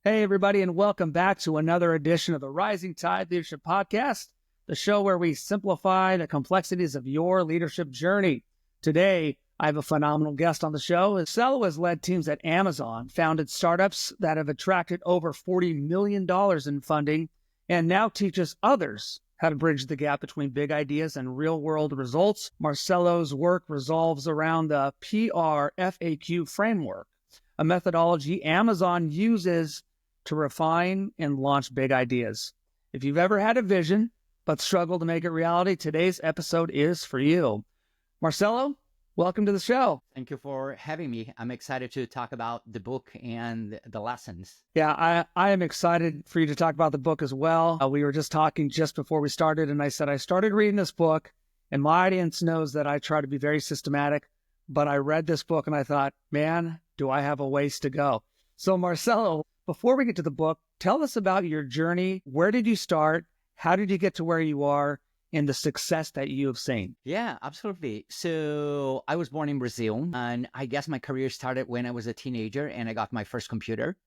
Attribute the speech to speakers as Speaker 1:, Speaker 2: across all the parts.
Speaker 1: Hey, everybody, and welcome back to another edition of the Rising Tide Leadership Podcast, the show where we simplify the complexities of your leadership journey. Today, I have a phenomenal guest on the show. Marcelo has led teams at Amazon, founded startups that have attracted over $40 million in funding, and now teaches others how to bridge the gap between big ideas and real-world results. Marcelo's work revolves around the PRFAQ framework, a methodology Amazon uses to refine and launch big ideas. If you've ever had a vision but struggled to make it reality, today's episode is for you. Marcelo, welcome to the show.
Speaker 2: Thank you for having me. I'm excited to talk about the book and the lessons.
Speaker 1: Yeah, I am excited for you to talk about the book as well. We were just talking just before we started, and I said I started reading this book, and my audience knows that I try to be very systematic, but I read this book and I thought, man, do I have a ways to go. So Marcelo, before we get to the book, tell us about your journey. Where did you start? How did you get to where you are and the success that you have seen?
Speaker 2: Yeah, absolutely. So I was born in Brazil, and I guess my career started when I was a teenager and I got my first computer.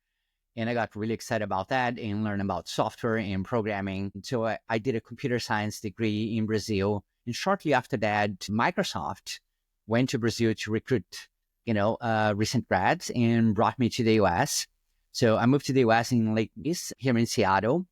Speaker 2: And I got really excited about that and learned about software and programming. So I did a computer science degree in Brazil. And shortly after that, Microsoft went to Brazil to recruit, recent grads and brought me to the US. So I moved to the US in late East, here in Seattle,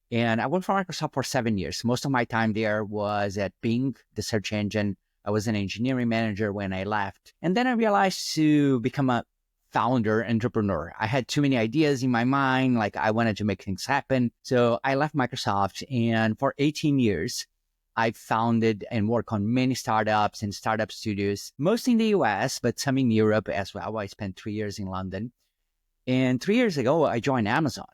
Speaker 2: and I worked for Microsoft for 7 years. Most of my time there was at Bing, the search engine. I was an engineering manager when I left. And then I realized to become a founder, entrepreneur. I had too many ideas in my mind, like I wanted to make things happen. So I left Microsoft, and for 18 years, I founded and worked on many startups and startup studios, mostly in the US, but some in Europe as well. I spent 3 years in London. And 3 years ago, I joined Amazon,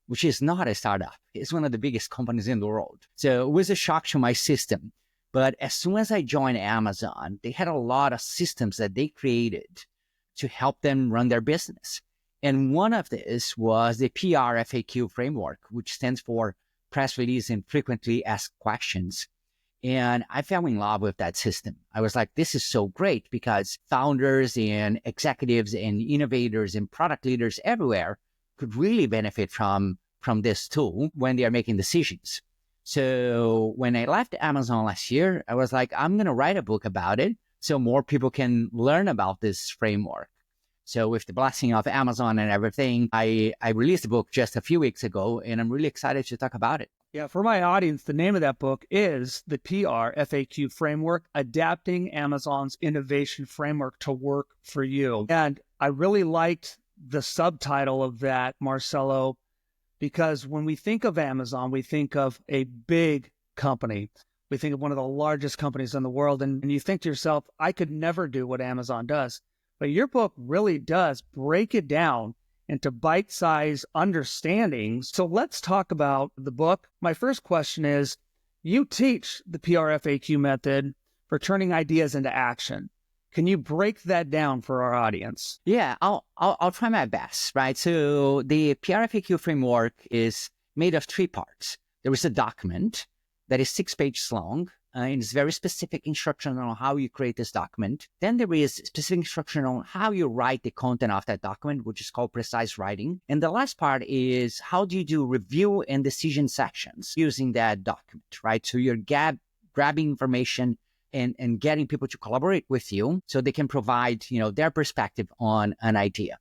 Speaker 2: which is not a startup. It's one of the biggest companies in the world. So it was a shock to my system. But as soon as I joined Amazon, they had a lot of systems that they created to help them run their business. And one of this was the PRFAQ framework, which stands for Press Release and Frequently Asked Questions. And I fell in love with that system. I was like, this is so great because founders and executives and innovators and product leaders everywhere could really benefit from this tool when they are making decisions. So when I left Amazon last year, I was like, I'm going to write a book about it so more people can learn about this framework. So with the blessing of Amazon and everything, I released the book just a few weeks ago, and I'm really excited to talk about it.
Speaker 1: Yeah, for my audience, the name of that book is the PRFAQ Framework, Adapting Amazon's Innovation Framework to Work for You. And I really liked the subtitle of that, Marcelo, because when we think of Amazon, we think of a big company. We think of one of the largest companies in the world, and you think to yourself, I could never do what Amazon does. But your book really does break it down into bite-sized understandings. So let's talk about the book. My first question is, you teach the PRFAQ method for turning ideas into action. Can you break that down for our audience?
Speaker 2: Yeah, I'll try my best, right? So the PRFAQ framework is made of 3 parts. There is a document that is 6 pages long, and it's very specific instruction on how you create this document. Then there is specific instruction on how you write the content of that document, which is called precise writing. And the last part is how do you do review and decision sections using that document, right? So you're grabbing information and getting people to collaborate with you so they can provide, their perspective on an idea.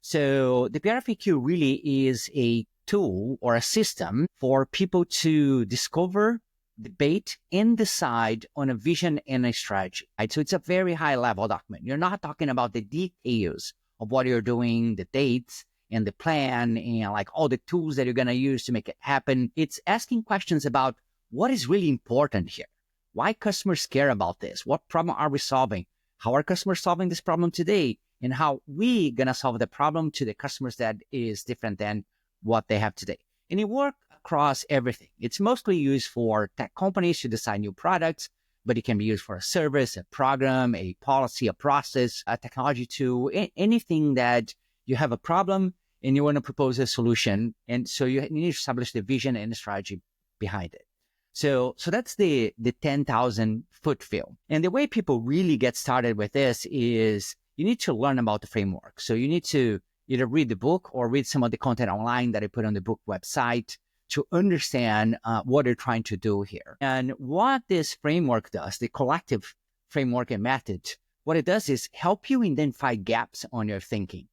Speaker 2: So the PRFAQ really is a tool or a system for people to discover, debate, and decide on a vision and a strategy, right? So it's a very high level document. You're not talking about the details of what you're doing, the dates and the plan and like all the tools that you're going to use to make it happen. It's asking questions about what is really important here. Why customers care about this? What problem are we solving? How are customers solving this problem today? And how we going to solve the problem to the customers that is different than what they have today. And it works across everything. It's mostly used for tech companies to design new products, but it can be used for a service, a program, a policy, a process, a technology tool, anything that you have a problem and you want to propose a solution. And so you need to establish the vision and the strategy behind it. So that's the 10,000 foot view. And the way people really get started with this is you need to learn about the framework. So you need to either read the book or read some of the content online that I put on the book website to understand what they're trying to do here. And what this framework does, the collective framework and method, what it does is help you identify gaps on your thinking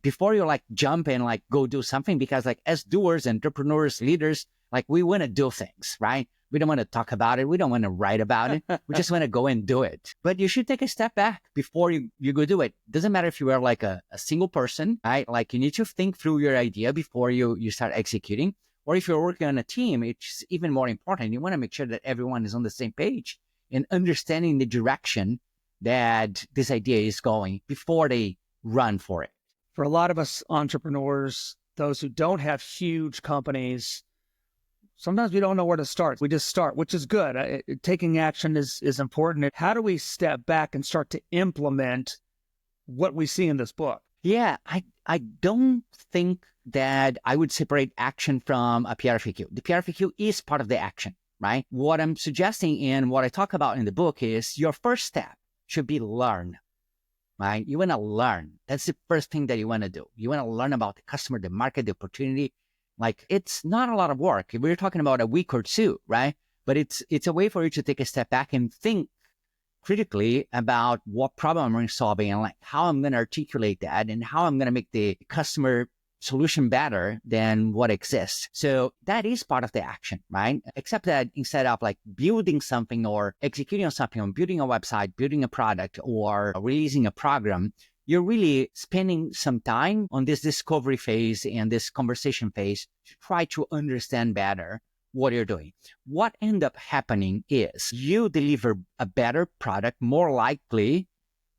Speaker 2: before you like jump and like go do something. Because like as doers, entrepreneurs, leaders, like we want to do things, right? We don't want to talk about it. We don't want to write about it. We just want to go and do it. But you should take a step back before you go do it. Doesn't matter if you are like a single person, right? Like you need to think through your idea before you start executing. Or if you're working on a team, it's even more important. You want to make sure that everyone is on the same page and understanding the direction that this idea is going before they run for it.
Speaker 1: For a lot of us entrepreneurs, those who don't have huge companies, sometimes we don't know where to start. We just start, which is good. Taking action is important. How do we step back and start to implement what we see in this book?
Speaker 2: Yeah, I don't think that I would separate action from a PRFAQ. The PRFAQ is part of the action, right? What I'm suggesting and what I talk about in the book is your first step should be learn, right? You want to learn. That's the first thing that you want to do. You want to learn about the customer, the market, the opportunity. Like it's not a lot of work. We're talking about a week or two, right? But it's a way for you to take a step back and think critically about what problem I'm solving and like how I'm going to articulate that and how I'm going to make the customer solution better than what exists. So that is part of the action, right? Except that instead of like building something or executing on something, on building a website, building a product or releasing a program, you're really spending some time on this discovery phase and this conversation phase to try to understand better what you're doing. What ends up happening is you deliver a better product, more likely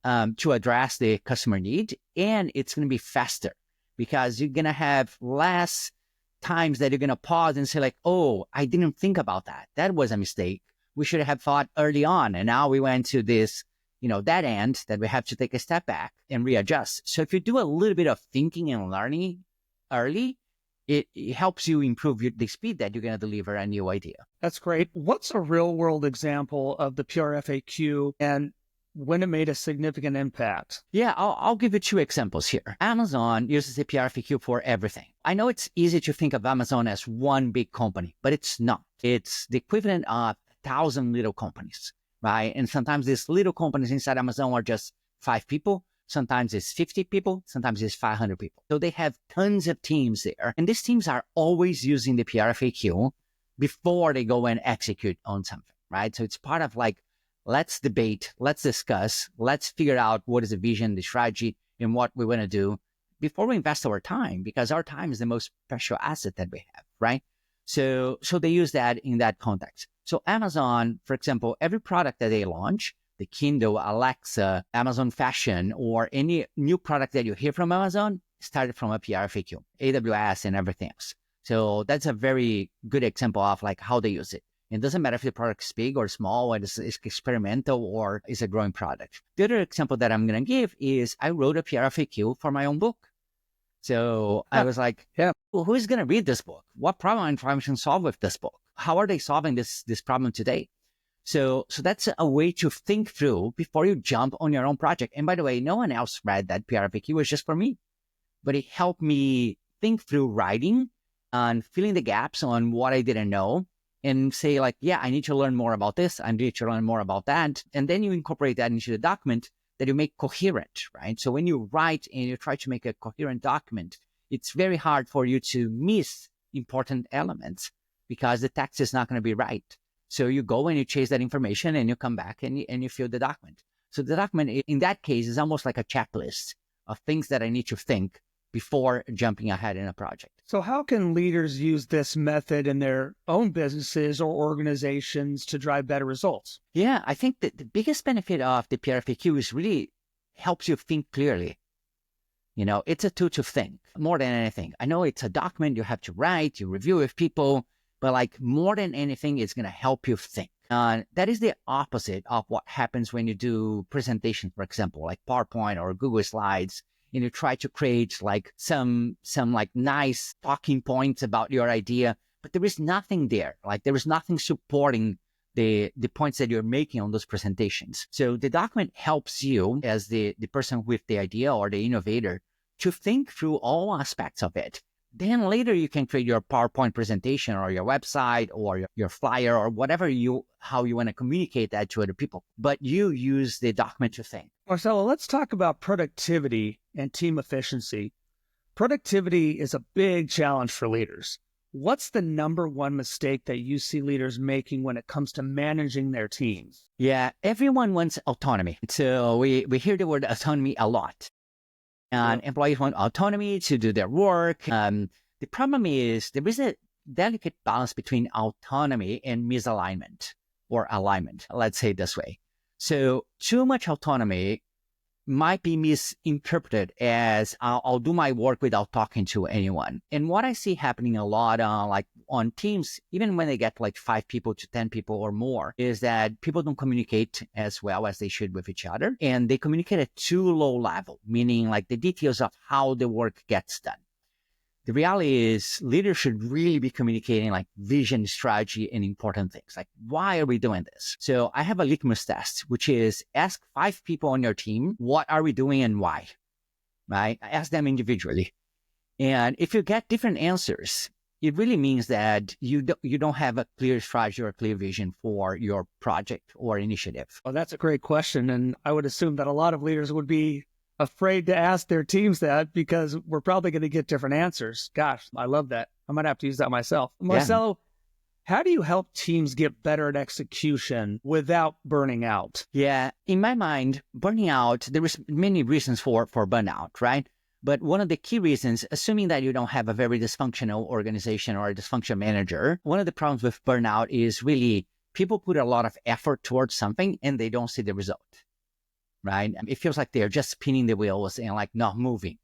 Speaker 2: to address the customer need, and it's going to be faster because you're going to have less times that you're going to pause and say like, oh, I didn't think about that. That was a mistake. We should have thought early on. And now we went to this, that end that we have to take a step back and readjust. So if you do a little bit of thinking and learning early, it helps you improve the speed that you're going to deliver a new idea.
Speaker 1: That's great. What's a real world example of the PRFAQ and when it made a significant impact?
Speaker 2: Yeah, I'll give you two examples here. Amazon uses the PRFAQ for everything. I know it's easy to think of Amazon as one big company, but it's not. It's the equivalent of 1,000 little companies, right? And sometimes these little companies inside Amazon are just 5 people. Sometimes it's 50 people, sometimes it's 500 people. So they have tons of teams there. And these teams are always using the PRFAQ before they go and execute on something, right? So it's part of like, let's debate, let's discuss, let's figure out what is the vision, the strategy, and what we want to do before we invest our time, because our time is the most precious asset that we have, right? So they use that in that context. So Amazon, for example, every product that they launch, the Kindle, Alexa, Amazon Fashion, or any new product that you hear from Amazon started from a PRFAQ, AWS and everything else. So that's a very good example of like how they use it. It doesn't matter if the product is big or small, or it's experimental or is a growing product. The other example that I'm going to give is I wrote a PRFAQ for my own book. So I was like, well, who is going to read this book? What problem am I trying to solve with this book? How are they solving this problem today? So that's a way to think through before you jump on your own project. And by the way, no one else read that PRFAQ. It was just for me. But it helped me think through writing and filling the gaps on what I didn't know and say like, yeah, I need to learn more about this. I need to learn more about that. And then you incorporate that into the document that you make coherent, right? So when you write and you try to make a coherent document, it's very hard for you to miss important elements because the text is not going to be right. So you go and you chase that information and you come back and you fill the document. So the document in that case is almost like a checklist of things that I need to think before jumping ahead in a project.
Speaker 1: So how can leaders use this method in their own businesses or organizations to drive better results?
Speaker 2: Yeah, I think that the biggest benefit of the PRFAQ is really helps you think clearly. It's a tool to think more than anything. I know it's a document you have to write, you review with people, but like more than anything, it's going to help you think. That is the opposite of what happens when you do presentations, for example, like PowerPoint or Google Slides, and you try to create like some like nice talking points about your idea, but there is nothing there. Like there is nothing supporting the points that you're making on those presentations. So the document helps you as the person with the idea or the innovator to think through all aspects of it. Then later you can create your PowerPoint presentation or your website or your flyer or whatever how you want to communicate that to other people. But you use the document to think.
Speaker 1: Marcelo, let's talk about productivity and team efficiency. Productivity is a big challenge for leaders. What's the number one mistake that you see leaders making when it comes to managing their teams?
Speaker 2: Yeah, everyone wants autonomy. So we hear the word autonomy a lot. And employees want autonomy to do their work. The problem is there is a delicate balance between autonomy and misalignment or alignment, let's say it this way. So too much autonomy might be misinterpreted as I'll do my work without talking to anyone. And what I see happening a lot on teams, even when they get like 5 people to 10 people or more, is that people don't communicate as well as they should with each other. And they communicate at too low level, meaning like the details of how the work gets done. The reality is leaders should really be communicating like vision, strategy, and important things. Like, why are we doing this? So I have a litmus test, which is ask 5 people on your team, what are we doing and why? Right? Ask them individually. And if you get different answers, it really means that you don't have a clear strategy or a clear vision for your project or initiative.
Speaker 1: Well, that's a great question. And I would assume that a lot of leaders would be afraid to ask their teams that because we're probably going to get different answers. Gosh, I love that. I might have to use that myself. Marcelo, how do you help teams get better at execution without burning out?
Speaker 2: Yeah, in my mind, burning out, there is many reasons for burnout, right? But one of the key reasons, assuming that you don't have a very dysfunctional organization or a dysfunctional manager, one of the problems with burnout is really people put a lot of effort towards something and they don't see the result. Right? It feels like they're just spinning the wheels and like not moving.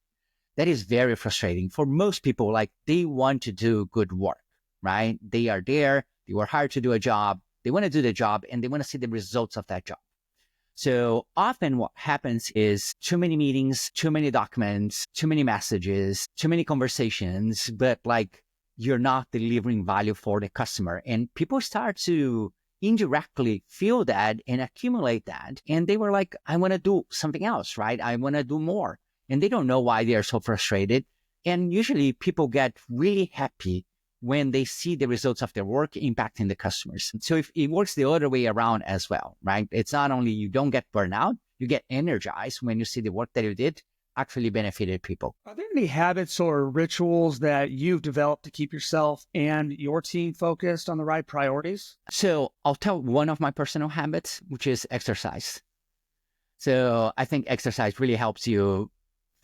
Speaker 2: That is very frustrating for most people. Like they want to do good work, right? They are there. They were hired to do a job. They want to do the job and they want to see the results of that job. So often what happens is too many meetings, too many documents, too many messages, too many conversations, but like you're not delivering value for the customer. And people start to indirectly feel that and accumulate that. And they were like, I want to do something else, right? I want to do more. And they don't know why they are so frustrated. And usually people get really happy when they see the results of their work impacting the customers. So if it works the other way around as well, right? It's not only you don't get burnout, you get energized when you see the work that you did actually benefited people.
Speaker 1: Are there any habits or rituals that you've developed to keep yourself and your team focused on the right priorities?
Speaker 2: So I'll tell one of my personal habits, which is exercise. So I think exercise really helps you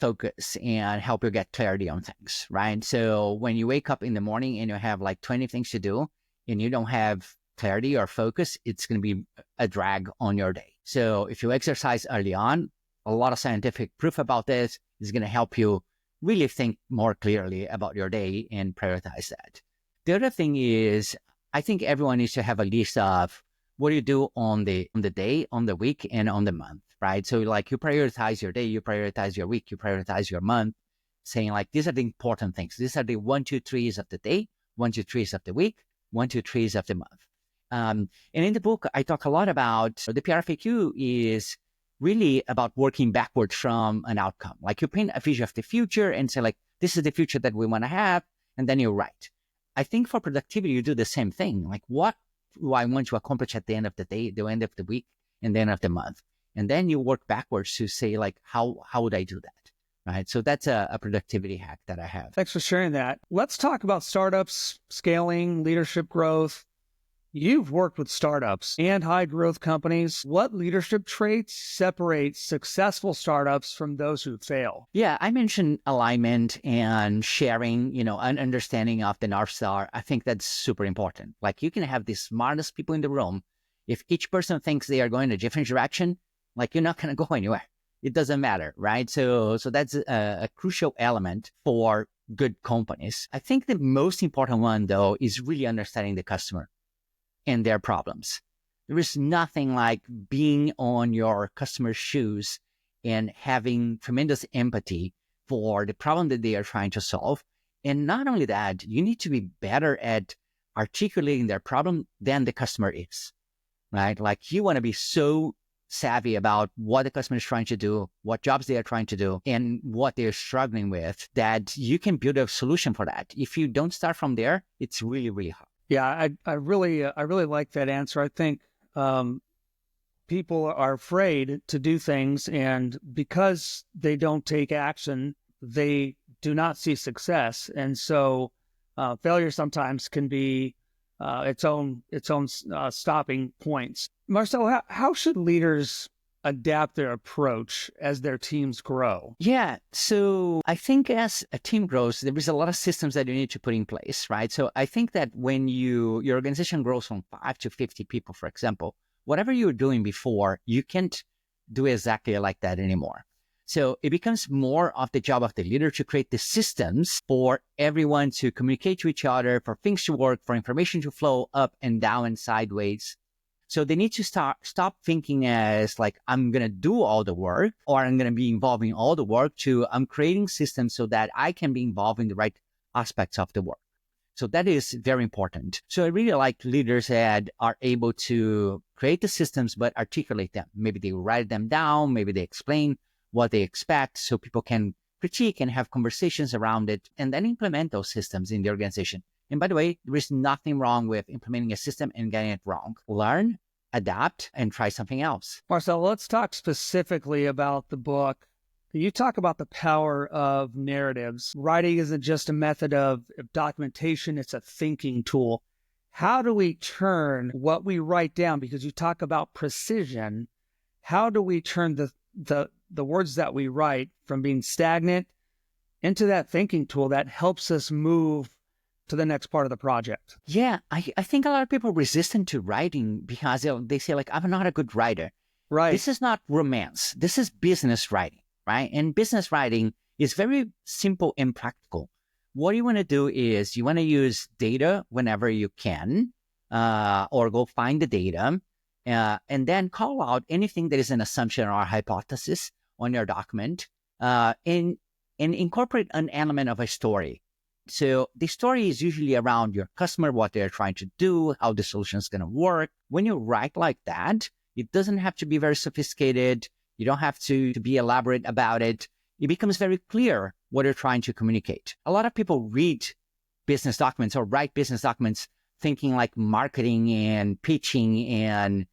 Speaker 2: focus and help you get clarity on things, right? So when you wake up in the morning and you have like 20 things to do and you don't have clarity or focus, it's going to be a drag on your day. So if you exercise early on, a lot of scientific proof about this is going to help you really think more clearly about your day and prioritize that. The other thing is, I think everyone needs to have a list of what you do on the day, on the week, and on the month, right? So like you prioritize your day, you prioritize your week, you prioritize your month, saying like, these are the important things. These are the 1, 2, 3s of the day, 1, 2, 3s of the week, 1, 2, 3s of the month. And in the book, I talk a lot about the PRFAQ is really about working backwards from an outcome. Like you paint a vision of the future and say like, this is the future that we want to have. And then you write. I think for productivity, you do the same thing. Like what do I want to accomplish at the end of the day, the end of the week, and the end of the month? And then you work backwards to say like, how would I do that? Right. So that's a productivity hack that I have.
Speaker 1: Thanks for sharing that. Let's talk about startups, scaling, leadership growth. You've worked with startups and high growth companies. What leadership traits separate successful startups from those who fail?
Speaker 2: Yeah, I mentioned alignment and sharing, an understanding of the North Star. I think that's super important. Like you can have the smartest people in the room. If each person thinks they are going a different direction, like you're not going to go anywhere. It doesn't matter, right? So that's a crucial element for good companies. I think the most important one, though, is really understanding the customer and their problems. There is nothing like being on your customer's shoes and having tremendous empathy for the problem that they are trying to solve. And not only that, you need to be better at articulating their problem than the customer is, right? Like you want to be so savvy about what the customer is trying to do, what jobs they are trying to do, and what they're struggling with, that you can build a solution for that. If you don't start from there, it's really, really hard.
Speaker 1: Yeah, I really like that answer. I think people are afraid to do things, and because they don't take action, they do not see success, and so failure sometimes can be its own stopping points. Marcelo, how should leaders adapt their approach as their teams grow?
Speaker 2: Yeah. So I think as a team grows, there is a lot of systems that you need to put in place, right? So I think that when your organization grows from 5 to 50 people, for example, whatever you were doing before, you can't do exactly like that anymore. So it becomes more of the job of the leader to create the systems for everyone to communicate to each other, for things to work, for information to flow up and down and sideways. So they need to stop thinking as like, I'm going to do all the work, or I'm going to be involved in all the work, to I'm creating systems so that I can be involved in the right aspects of the work. So that is very important. So I really like leaders that are able to create the systems, but articulate them. Maybe they write them down. Maybe they explain what they expect so people can critique and have conversations around it, and then implement those systems in the organization. And by the way, there is nothing wrong with implementing a system and getting it wrong. Learn, adapt, and try something else.
Speaker 1: Marcelo, let's talk specifically about the book. You talk about the power of narratives. Writing isn't just a method of documentation, it's a thinking tool. How do we turn what we write down, because you talk about precision, how do we turn the words that we write from being stagnant into that thinking tool that helps us move to the next part of the project?
Speaker 2: Yeah, I think a lot of people are resistant to writing because they say, like, I'm not a good writer.
Speaker 1: Right.
Speaker 2: This is not romance. This is business writing, right? And business writing is very simple and practical. What you want to do is you want to use data whenever you can, or go find the data, and then call out anything that is an assumption or a hypothesis on your document, and incorporate an element of a story. So the story is usually around your customer, what they're trying to do, how the solution is going to work. When you write like that, it doesn't have to be very sophisticated. You don't have to be elaborate about it. It becomes very clear what you're trying to communicate. A lot of people read business documents or write business documents thinking like marketing and pitching and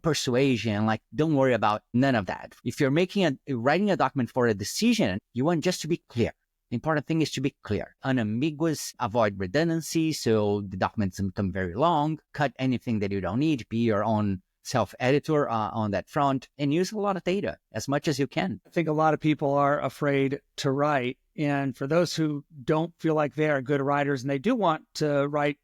Speaker 2: persuasion. Like, don't worry about none of that. If you're writing a document for a decision, you want just to be clear. The important thing is to be clear, unambiguous, avoid redundancy, so the document doesn't become very long. Cut anything that you don't need. Be your own self-editor on that front, and use a lot of data as much as you can.
Speaker 1: I think a lot of people are afraid to write. And for those who don't feel like they are good writers and they do want to write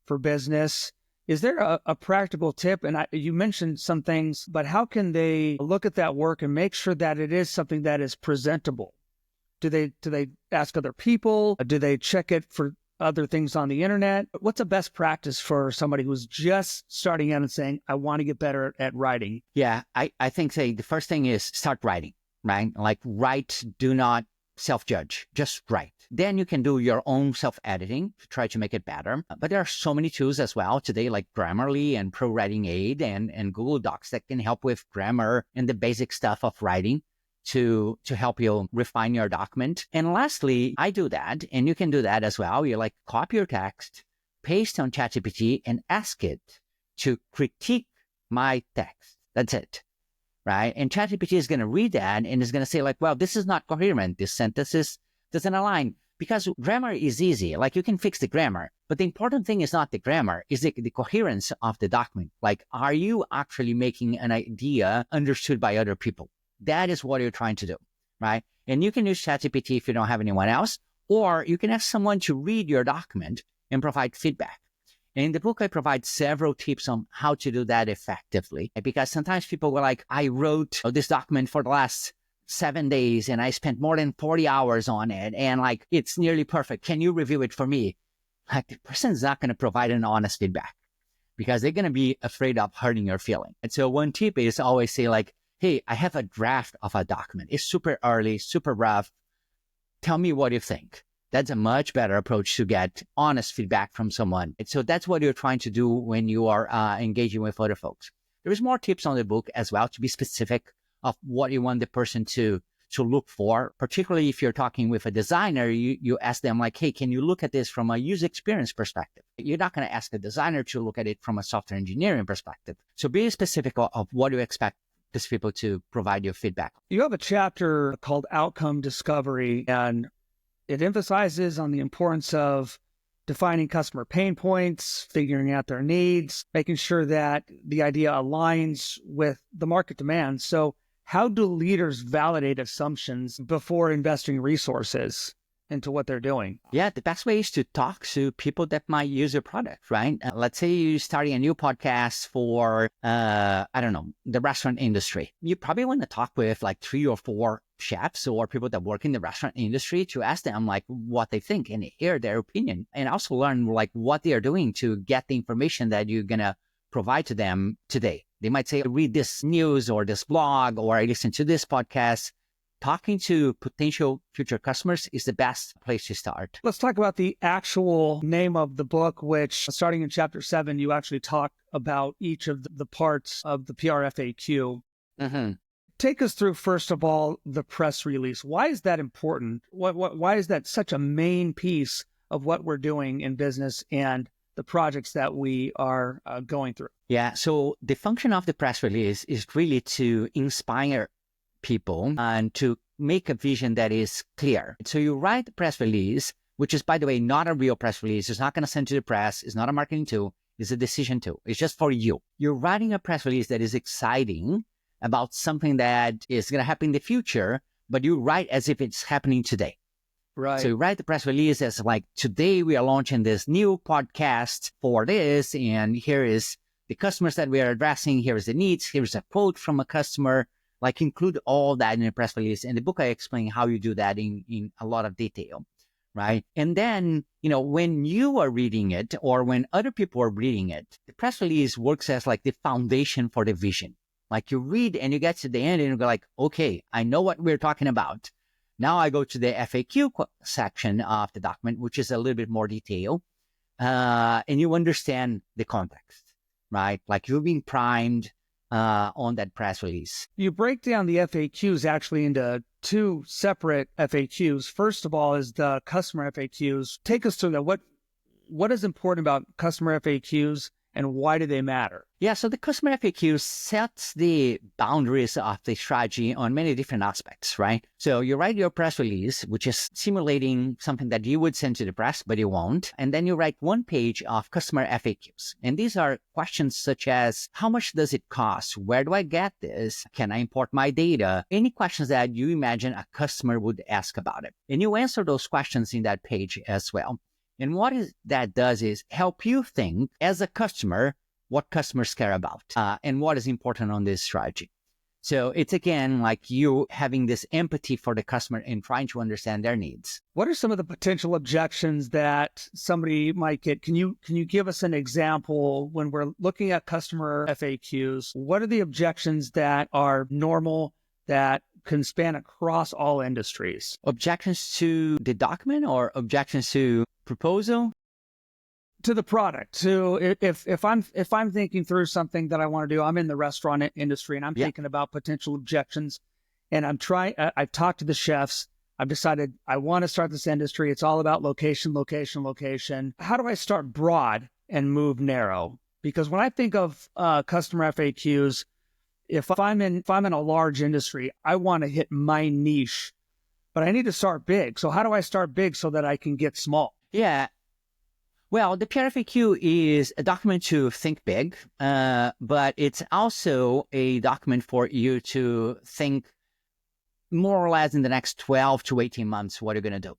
Speaker 1: for business, is there a practical tip? And you mentioned some things, but how can they look at that work and make sure that it is something that is presentable? Do they ask other people? Do they check it for other things on the internet? What's a best practice for somebody who's just starting out and saying, I want to get better at writing?
Speaker 2: Yeah, I think the first thing is start writing, right? Like, write, do not self-judge, just write. Then you can do your own self-editing to try to make it better. But there are so many tools as well today, like Grammarly and Pro Writing Aid and Google Docs, that can help with grammar and the basic stuff of writing to help you refine your document. And lastly, I do that, and you can do that as well. You copy your text, paste on ChatGPT, and ask it to critique my text. That's it, right? And ChatGPT is going to read that and is going to say, like, well, this is not coherent. This sentence doesn't align. Because grammar is easy. Like, you can fix the grammar. But the important thing is not the grammar, is the coherence of the document. Like, are you actually making an idea understood by other people? That is what you're trying to do, right? And you can use ChatGPT if you don't have anyone else, or you can ask someone to read your document and provide feedback. And in the book, I provide several tips on how to do that effectively, because sometimes people were like, I wrote this document for the last 7 days and I spent more than 40 hours on it, and like, it's nearly perfect. Can you review it for me? Like, the person's not going to provide an honest feedback because they're going to be afraid of hurting your feeling. And so one tip is always say, like, hey, I have a draft of a document. It's super early, super rough. Tell me what you think. That's a much better approach to get honest feedback from someone. And so that's what you're trying to do when you are engaging with other folks. There is more tips on the book as well to be specific of what you want the person to look for. Particularly if you're talking with a designer, you ask them like, hey, can you look at this from a user experience perspective? You're not going to ask a designer to look at it from a software engineering perspective. So be specific of what you expect these people to provide you feedback.
Speaker 1: You have a chapter called Outcome Discovery, and it emphasizes on the importance of defining customer pain points, figuring out their needs, making sure that the idea aligns with the market demand. So how do leaders validate assumptions before investing resources into what they're doing?
Speaker 2: Yeah, the best way is to talk to people that might use your product, right? Let's say you're starting a new podcast for, I don't know, the restaurant industry. You probably want to talk with like 3 or 4 chefs or people that work in the restaurant industry to ask them like what they think and hear their opinion, and also learn like what they are doing to get the information that you're going to provide to them today. They might say, read this news or this blog, or I listen to this podcast. Talking to potential future customers is the best place to start.
Speaker 1: Let's talk about the actual name of the book, which starting in chapter 7, you actually talk about each of the parts of the PR FAQ.
Speaker 2: Mm-hmm.
Speaker 1: Take us through, first of all, the press release. Why is that important? Why is that such a main piece of what we're doing in business and the projects that we are going through?
Speaker 2: Yeah, so the function of the press release is really to inspire people and to make a vision that is clear. So you write the press release, which is, by the way, not a real press release. It's not going to send to the press. It's not a marketing tool. It's a decision tool. It's just for you. You're writing a press release that is exciting about something that is going to happen in the future, but you write as if it's happening today.
Speaker 1: Right.
Speaker 2: So you write the press release as like, today we are launching this new podcast for this, and here is the customers that we are addressing. Here is the needs. Here's a quote from a customer. Like, include all that in a press release. In the book, I explain how you do that in a lot of detail, right? And then, when you are reading it or when other people are reading it, the press release works as like the foundation for the vision. Like, you read and you get to the end and you go like, okay, I know what we're talking about. Now I go to the FAQ section of the document, which is a little bit more detail, and you understand the context, right? Like, you're being primed on that press release.
Speaker 1: You break down the FAQs actually into 2 separate FAQs. First of all is the customer FAQs. Take us through that. What is important about customer FAQs and why do they matter?
Speaker 2: Yeah, so the customer FAQ sets the boundaries of the strategy on many different aspects, right? So you write your press release, which is simulating something that you would send to the press, but you won't. And then you write 1 page of customer FAQs. And these are questions such as, how much does it cost? Where do I get this? Can I import my data? Any questions that you imagine a customer would ask about it. And you answer those questions in that page as well. And what that does is help you think as a customer what customers care about and what is important on this strategy. So it's, again, like you having this empathy for the customer and trying to understand their needs.
Speaker 1: What are some of the potential objections that somebody might get? Can you give us an example when we're looking at customer FAQs? What are the objections that are normal that can span across all industries?
Speaker 2: Objections to the document or objections to proposal?
Speaker 1: To the product. So if I'm thinking through something that I want to do, I'm in the restaurant industry and I'm thinking about potential objections, and I've talked to the chefs. I've decided I want to start this industry. It's all about location, location, location. How do I start broad and move narrow? Because when I think of customer FAQs, if I'm in a large industry, I want to hit my niche, but I need to start big. So how do I start big so that I can get small?
Speaker 2: Yeah. Well, the PRFAQ is a document to think big, but it's also a document for you to think more or less in the next 12 to 18 months what you're going to do.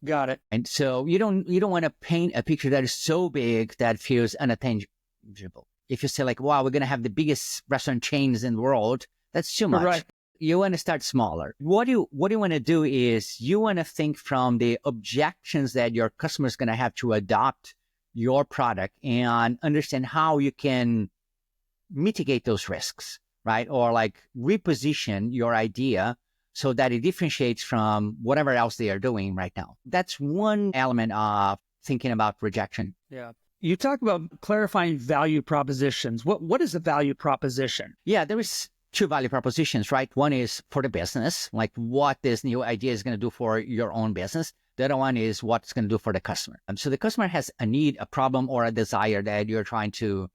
Speaker 1: Got it.
Speaker 2: And so you don't want to paint a picture that is so big that feels unattainable. If you say like, wow, we're going to have the biggest restaurant chains in the world, that's too much.
Speaker 1: Right.
Speaker 2: You want to start smaller. What you want to do is you want to think from the objections that your customer is going to have to adopt your product and understand how you can mitigate those risks, right? Or like reposition your idea so that it differentiates from whatever else they are doing right now. That's one element of thinking about rejection.
Speaker 1: Yeah. You talk about clarifying value propositions. What is a value proposition?
Speaker 2: Yeah, there is two value propositions, right? One is for the business, like what this new idea is going to do for your own business. The other one is what it's going to do for the customer. So the customer has a need, a problem, or a desire that you're trying to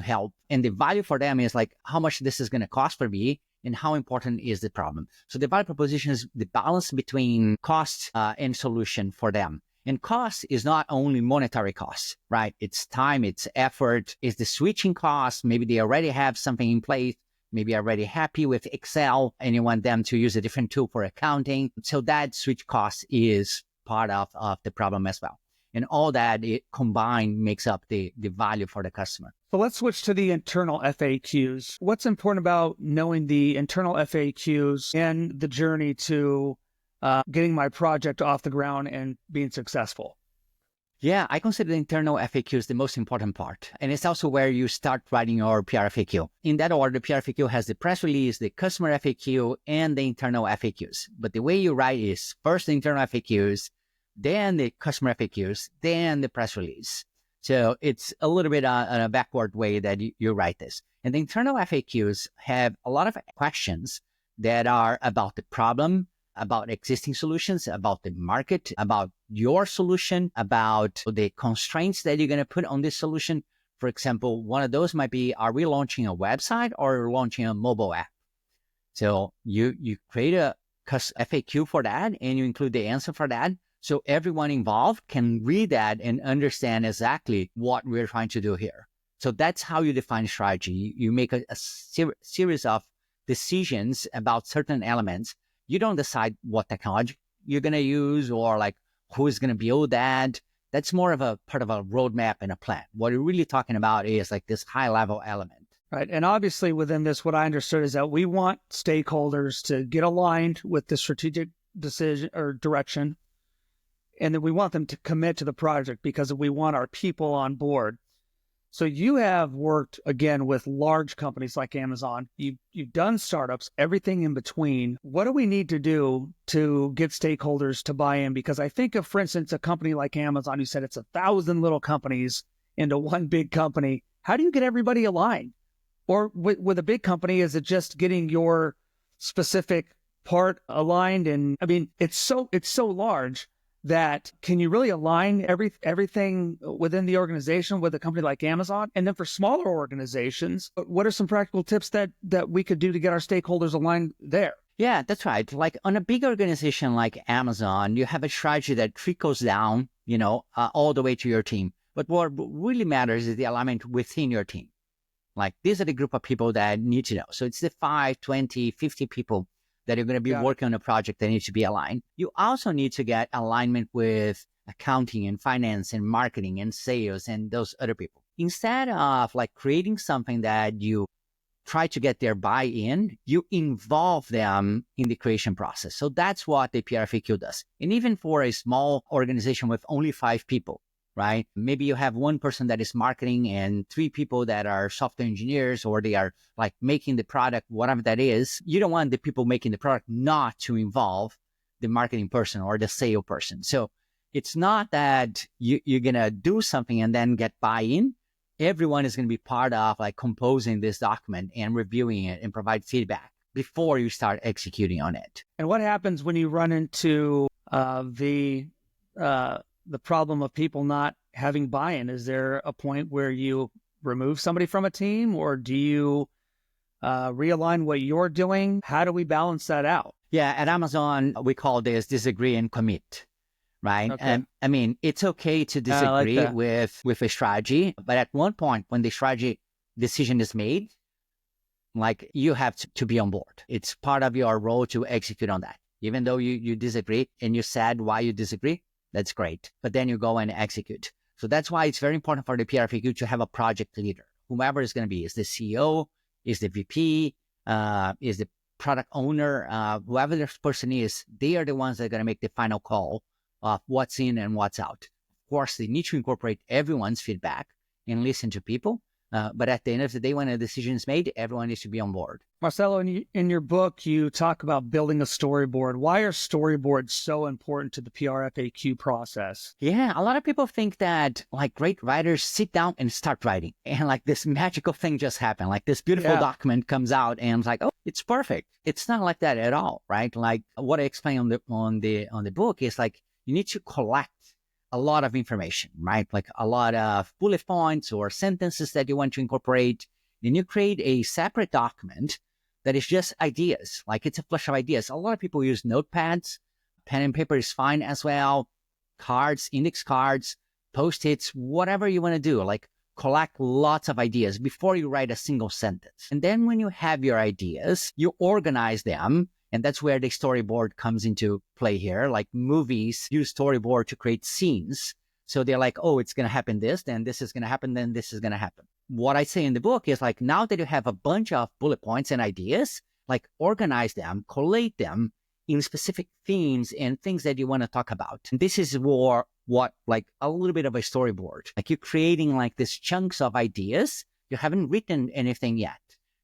Speaker 2: help. And the value for them is like how much this is going to cost for me and how important is the problem. So the value proposition is the balance between cost and solution for them. And cost is not only monetary costs, right? It's time, it's effort, it's the switching costs. Maybe they already have something in place. Maybe already happy with Excel and you want them to use a different tool for accounting. So that switch cost is part of the problem as well. And all that it combined makes up the value for the customer.
Speaker 1: So let's switch to the internal FAQs. What's important about knowing the internal FAQs and the journey to getting my project off the ground and being successful?
Speaker 2: Yeah, I consider the internal FAQs the most important part. And it's also where you start writing your PR FAQ. In that order, the PR FAQ has the press release, the customer FAQ, and the internal FAQs. But the way you write is first the internal FAQs, then the customer FAQs, then the press release. So it's a little bit on a backward way that you write this. And the internal FAQs have a lot of questions that are about the problem, about existing solutions, about the market, about your solution, about the constraints that you're going to put on this solution. For example, one of those might be, are we launching a website or launching a mobile app? So you create a FAQ for that and you include the answer for that. So everyone involved can read that and understand exactly what we're trying to do here. So that's how you define strategy. You make a series of decisions about certain elements. You don't decide what technology you're going to use or like who is going to build that. That's more of a part of a roadmap and a plan. What you're really talking about is like this high level element.
Speaker 1: Right. And obviously within this, what I understood is that we want stakeholders to get aligned with the strategic decision or direction. And then we want them to commit to the project because we want our people on board. So you have worked, again, with large companies like Amazon. You've done startups, everything in between. What do we need to do to get stakeholders to buy in? Because I think of, for instance, a company like Amazon, who said it's 1,000 little companies into one big company. How do you get everybody aligned? Or with a big company, is it just getting your specific part aligned? And I mean, it's so large that can you really align everything within the organization with a company like Amazon? And then for smaller organizations, what are some practical tips that we could do to get our stakeholders aligned there?
Speaker 2: Yeah, that's right. Like on a big organization like Amazon, you have a strategy that trickles down, all the way to your team. But what really matters is the alignment within your team. Like these are the group of people that need to know. So it's the 5, 20, 50 people that you're going to be working on a project that needs to be aligned. You also need to get alignment with accounting and finance and marketing and sales and those other people. Instead of like creating something that you try to get their buy-in, you involve them in the creation process. So that's what the PRFAQ does. And even for a small organization with only 5 people, right? Maybe you have one person that is marketing and 3 people that are software engineers, or they are like making the product, whatever that is. You don't want the people making the product not to involve the marketing person or the sales person. So it's not that you're going to do something and then get buy-in. Everyone is going to be part of like composing this document and reviewing it and provide feedback before you start executing on it.
Speaker 1: And what happens when you run into the problem of people not having buy-in? Is there a point where you remove somebody from a team, or do you realign what you're doing? How do we balance that out?
Speaker 2: Yeah, at Amazon, we call this disagree and commit, right?
Speaker 1: Okay.
Speaker 2: And I mean, it's okay to disagree with a strategy, but at one point when the strategy decision is made, like you have to be on board. It's part of your role to execute on that. Even though you disagree and you said why you disagree, that's great. But then you go and execute. So that's why it's very important for the PRFAQ to have a project leader. Whomever is going to be, is the CEO, is the VP, is the product owner, whoever this person is, they are the ones that are going to make the final call of what's in and what's out. Of course, they need to incorporate everyone's feedback and listen to people, But at the end of the day, when a decision is made, everyone needs to be on board.
Speaker 1: Marcelo, in your book, you talk about building a storyboard. Why are storyboards so important to the PRFAQ process?
Speaker 2: Yeah, a lot of people think that like great writers sit down and start writing, and like this magical thing just happened. Like this beautiful document comes out, and it's like, oh, it's perfect. It's not like that at all, right? Like what I explain on the book is like you need to collect a lot of information, right? Like a lot of bullet points or sentences that you want to incorporate. And you create a separate document that is just ideas. Like it's a flush of ideas. A lot of people use notepads. Pen and paper is fine as well. Cards, index cards, Post-its, whatever you want to do. Like collect lots of ideas before you write a single sentence. And then when you have your ideas, you organize them. And that's where the storyboard comes into play here. Like movies use storyboard to create scenes. So they're like, oh, it's going to happen this, then this is going to happen, then this is going to happen. What I say in the book is like, now that you have a bunch of bullet points and ideas, like organize them, collate them in specific themes and things that you want to talk about. And this is what like a little bit of a storyboard. Like you're creating like these chunks of ideas. You haven't written anything yet,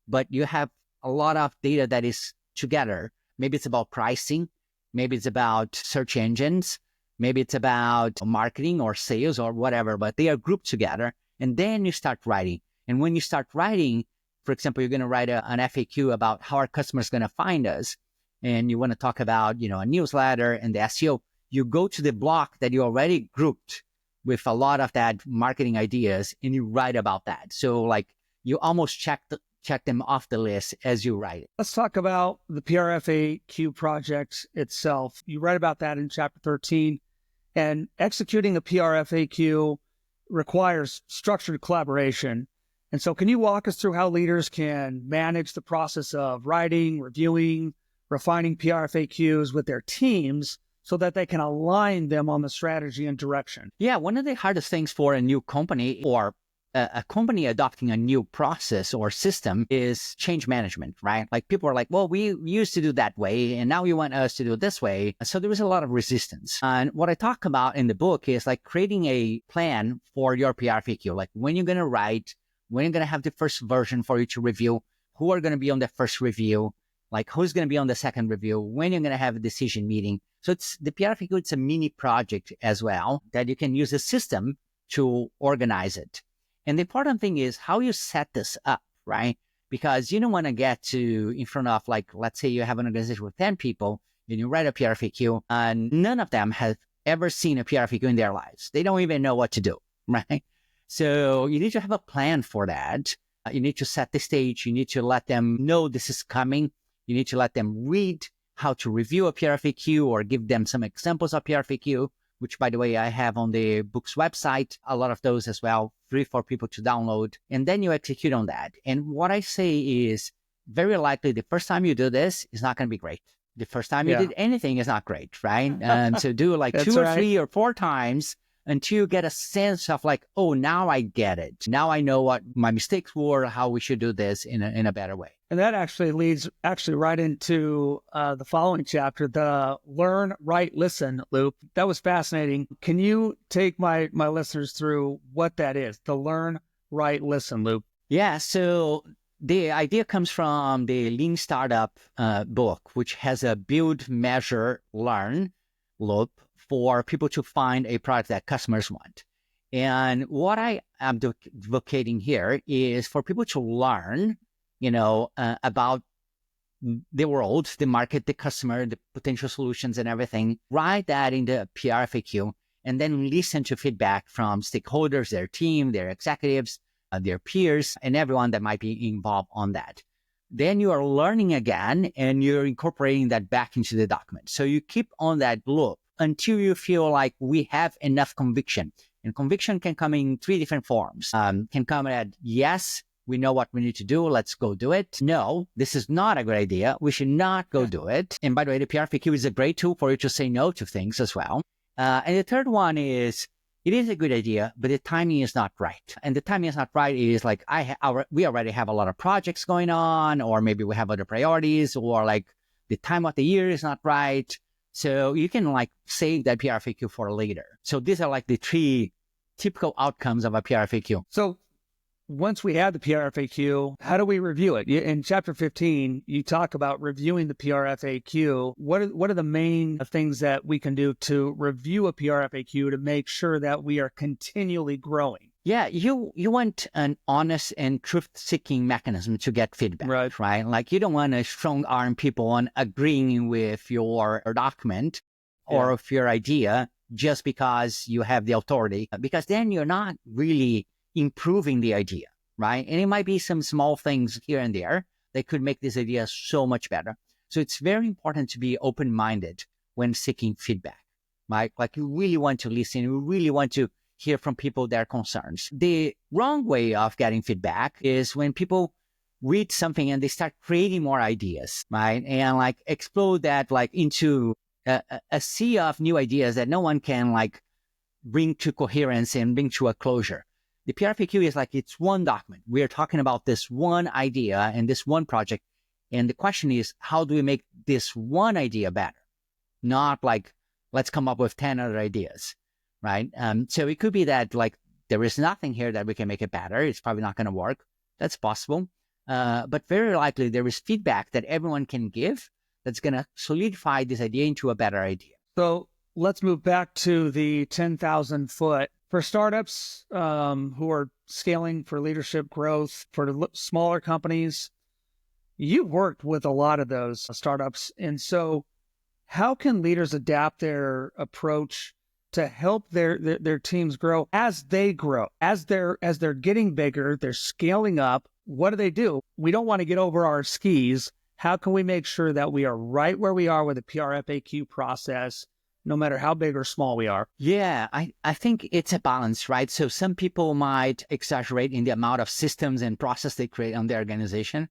Speaker 2: but you have a lot of data that is together. Maybe it's about pricing. Maybe it's about search engines. Maybe it's about marketing or sales or whatever, but they are grouped together. And then you start writing. And when you start writing, for example, you're going to write an FAQ about how our customers going to find us. And you want to talk about, a newsletter and the SEO. You go to the block that you already grouped with a lot of that marketing ideas and you write about that. So like you almost check them off the list as you write it.
Speaker 1: Let's talk about the PRFAQ project itself. You write about that in chapter 13, and executing a PRFAQ requires structured collaboration. And so can you walk us through how leaders can manage the process of writing, reviewing, refining PRFAQs with their teams so that they can align them on the strategy and direction?
Speaker 2: Yeah, one of the hardest things for a new company or a company adopting a new process or system is change management, right? Like people are like, well, we used to do that way and now you want us to do it this way. So there was a lot of resistance. And what I talk about in the book is like creating a plan for your PRFAQ, like when you're going to write, when you're going to have the first version for you to review, who are going to be on the first review, like who's going to be on the second review, when you're going to have a decision meeting. So it's the PRFAQ, it's a mini project as well that you can use a system to organize it. And the important thing is how you set this up, right? Because you don't want to get in front of, like, let's say you have an organization with 10 people and you write a PRFAQ and none of them have ever seen a PRFAQ in their lives. They don't even know what to do, right? So you need to have a plan for that. You need to set the stage. You need to let them know this is coming. You need to let them read how to review a PRFAQ or give them some examples of PRFAQ, which, by the way, I have on the book's website, a lot of those as well, free for people to download. And then you execute on that. And what I say is very likely the first time you do this is not going to be great. The first time you did anything is not great, right? And so do like 2 or 3 or 4 times until you get a sense of like, oh, now I get it. Now I know what my mistakes were, how we should do this in a better way.
Speaker 1: And that actually leads right into the following chapter, the learn, write, listen loop. That was fascinating. Can you take my listeners through what that is, the learn, write, listen loop?
Speaker 2: Yeah, so the idea comes from the Lean Startup book, which has a build, measure, learn loop for people to find a product that customers want. And what I am advocating here is for people to learn, about the world, the market, the customer, the potential solutions and everything. Write that in the PRFAQ and then listen to feedback from stakeholders, their team, their executives, their peers, and everyone that might be involved on that. Then you are learning again and you're incorporating that back into the document. So you keep on that loop until you feel like we have enough conviction. And conviction can come in 3 different forms. Can come at yes, we know what we need to do. Let's go do it. No, this is not a good idea. We should not go do it. And by the way, the PRFAQ is a great tool for you to say no to things as well. And the third one is, it is a good idea, but the timing is not right. And the timing is not right is like, we already have a lot of projects going on, or maybe we have other priorities, or like the time of the year is not right. So you can like save that PRFAQ for later. So these are like the 3 typical outcomes of a PRFAQ.
Speaker 1: So once we have the PRFAQ, how do we review it? In chapter 15, you talk about reviewing the PRFAQ. What are the main things that we can do to review a PRFAQ to make sure that we are continually growing?
Speaker 2: Yeah, you want an honest and truth-seeking mechanism to get feedback, right? Like you don't want to strong-arm people on agreeing with your document or with your idea just because you have the authority, because then you're not really improving the idea, right? And it might be some small things here and there that could make this idea so much better. So it's very important to be open-minded when seeking feedback, right? Like you really want to listen, you really want to hear from people their concerns. The wrong way of getting feedback is when people read something and they start creating more ideas, right? And like explode that like into a sea of new ideas that no one can like bring to coherence and bring to a closure. The PRFAQ is like, it's one document. We are talking about this one idea and this one project. And the question is, how do we make this one idea better? Not like, let's come up with 10 other ideas. Right. So it could be that like there is nothing here that we can make it better. It's probably not going to work. That's possible. But very likely there is feedback that everyone can give that's going to solidify this idea into a better idea.
Speaker 1: So let's move back to the 10,000 foot for startups who are scaling for leadership growth for smaller companies. You've worked with a lot of those startups. And so how can leaders adapt their approach to help their teams grow as they grow, as they're getting bigger, they're scaling up? What do? We don't want to get over our skis. How can we make sure that we are right where we are with the PRFAQ process, no matter how big or small we are?
Speaker 2: Yeah, I think it's a balance, right? So some people might exaggerate in the amount of systems and process they create on their organization.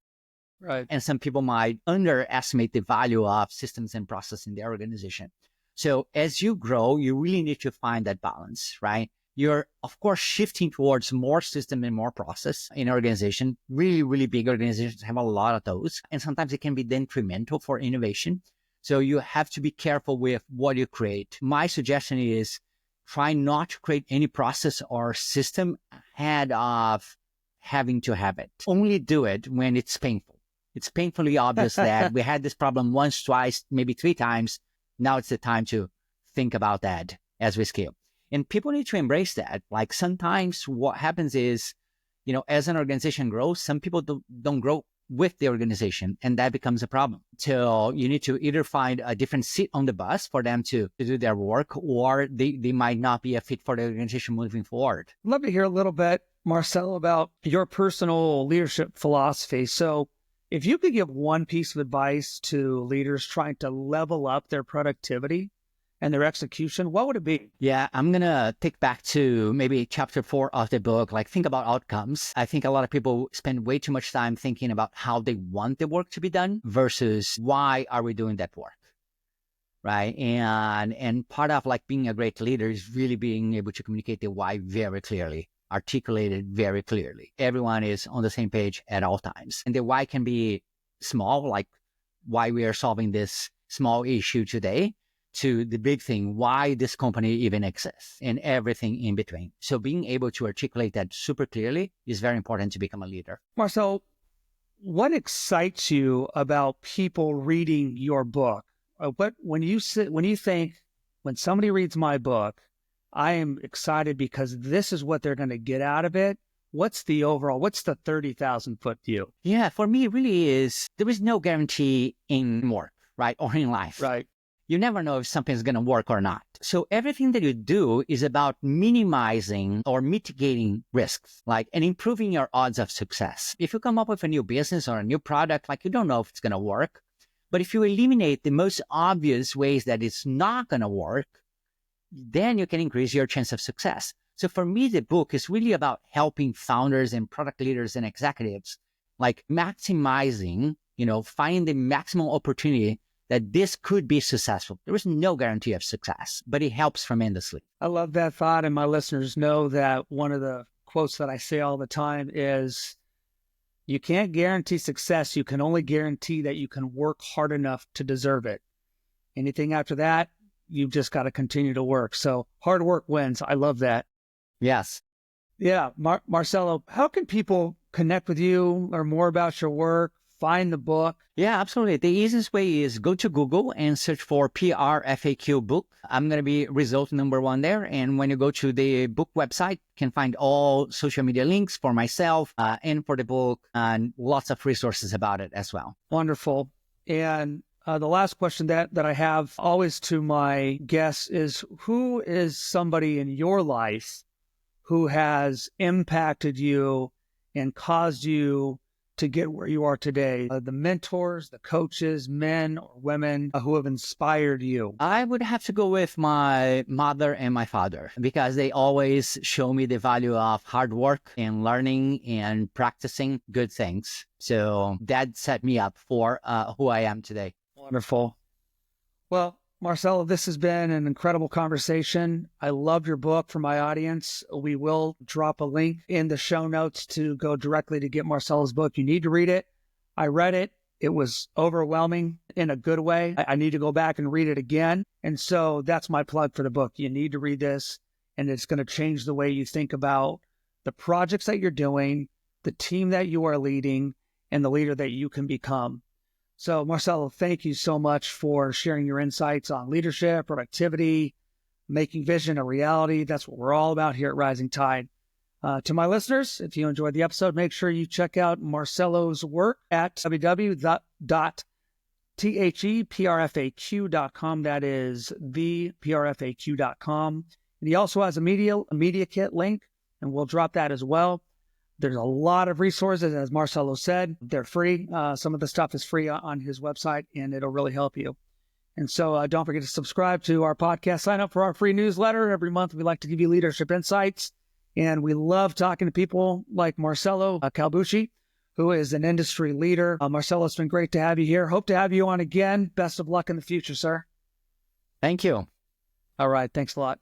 Speaker 1: Right.
Speaker 2: And some people might underestimate the value of systems and process in their organization. So as you grow, you really need to find that balance, right? You're, of course, shifting towards more system and more process in an organization. Really, really big organizations have a lot of those. And sometimes it can be detrimental for innovation. So you have to be careful with what you create. My suggestion is try not to create any process or system ahead of having to have it. Only do it when it's painful. It's painfully obvious that we had this problem once, twice, maybe 3 times. Now it's the time to think about that as we scale. And people need to embrace that. Like sometimes what happens is, you know, as an organization grows, some people don't grow with the organization, and that becomes a problem. So you need to either find a different seat on the bus for them to do their work, or they might not be a fit for the organization moving forward.
Speaker 1: I'd love to hear a little bit, Marcelo, about your personal leadership philosophy. So if you could give one piece of advice to leaders trying to level up their productivity and their execution, what would it be?
Speaker 2: Yeah, I'm going to take back to maybe chapter 4 of the book, like think about outcomes. I think a lot of people spend way too much time thinking about how they want the work to be done versus why are we doing that work, right? And part of like being a great leader is really being able to communicate the why very clearly. Articulated very clearly. Everyone is on the same page at all times. And the why can be small, like why we are solving this small issue today, to the big thing, why this company even exists, and everything in between. So being able to articulate that super clearly is very important to become a leader.
Speaker 1: Marcel, what excites you about people reading your book? When somebody reads my book, I am excited because this is what they're going to get out of it. What's the 30,000 foot view?
Speaker 2: Yeah, for me, it really is, there is no guarantee in work, right? Or in life.
Speaker 1: Right.
Speaker 2: You never know if something's going to work or not. So everything that you do is about minimizing or mitigating risks, like, and improving your odds of success. If you come up with a new business or a new product, like you don't know if it's going to work, but if you eliminate the most obvious ways that it's not going to work, then you can increase your chance of success. So for me, the book is really about helping founders and product leaders and executives, like maximizing, finding the maximum opportunity that this could be successful. There is no guarantee of success, but it helps tremendously.
Speaker 1: I love that thought. And my listeners know that one of the quotes that I say all the time is, you can't guarantee success. You can only guarantee that you can work hard enough to deserve it. Anything after that, you've just got to continue to work. So hard work wins. I love that.
Speaker 2: Yes.
Speaker 1: Yeah, Marcelo, how can people connect with you, learn more about your work, find the book?
Speaker 2: Yeah, absolutely. The easiest way is go to Google and search for PRFAQ book. I'm going to be result number one there. And when you go to the book website, you can find all social media links for myself and for the book and lots of resources about it as well.
Speaker 1: Wonderful. And the last question that I have always to my guests is, who is somebody in your life who has impacted you and caused you to get where you are today? The mentors, the coaches, men or women who have inspired you?
Speaker 2: I would have to go with my mother and my father because they always show me the value of hard work and learning and practicing good things. So that set me up for who I am today.
Speaker 1: Wonderful. Well, Marcelo, this has been an incredible conversation. I love your book. For my audience, we will drop a link in the show notes to go directly to get Marcelo's book. You need to read it. I read it. It was overwhelming in a good way. I need to go back and read it again. And so that's my plug for the book. You need to read this, and it's going to change the way you think about the projects that you're doing, the team that you are leading, and the leader that you can become. So, Marcelo, thank you so much for sharing your insights on leadership, productivity, making vision a reality. That's what we're all about here at Rising Tide. To my listeners, if you enjoyed the episode, make sure you check out Marcelo's work at www.theprfaq.com. That is theprfaq.com. And he also has a media kit link, and we'll drop that as well. There's a lot of resources, as Marcelo said. They're free. Some of the stuff is free on his website, and it'll really help you. And so don't forget to subscribe to our podcast. Sign up for our free newsletter. Every month, we like to give you leadership insights. And we love talking to people like Marcelo Calbucci, who is an industry leader. Marcelo, it's been great to have you here. Hope to have you on again. Best of luck in the future, sir.
Speaker 2: Thank you.
Speaker 1: All right. Thanks a lot.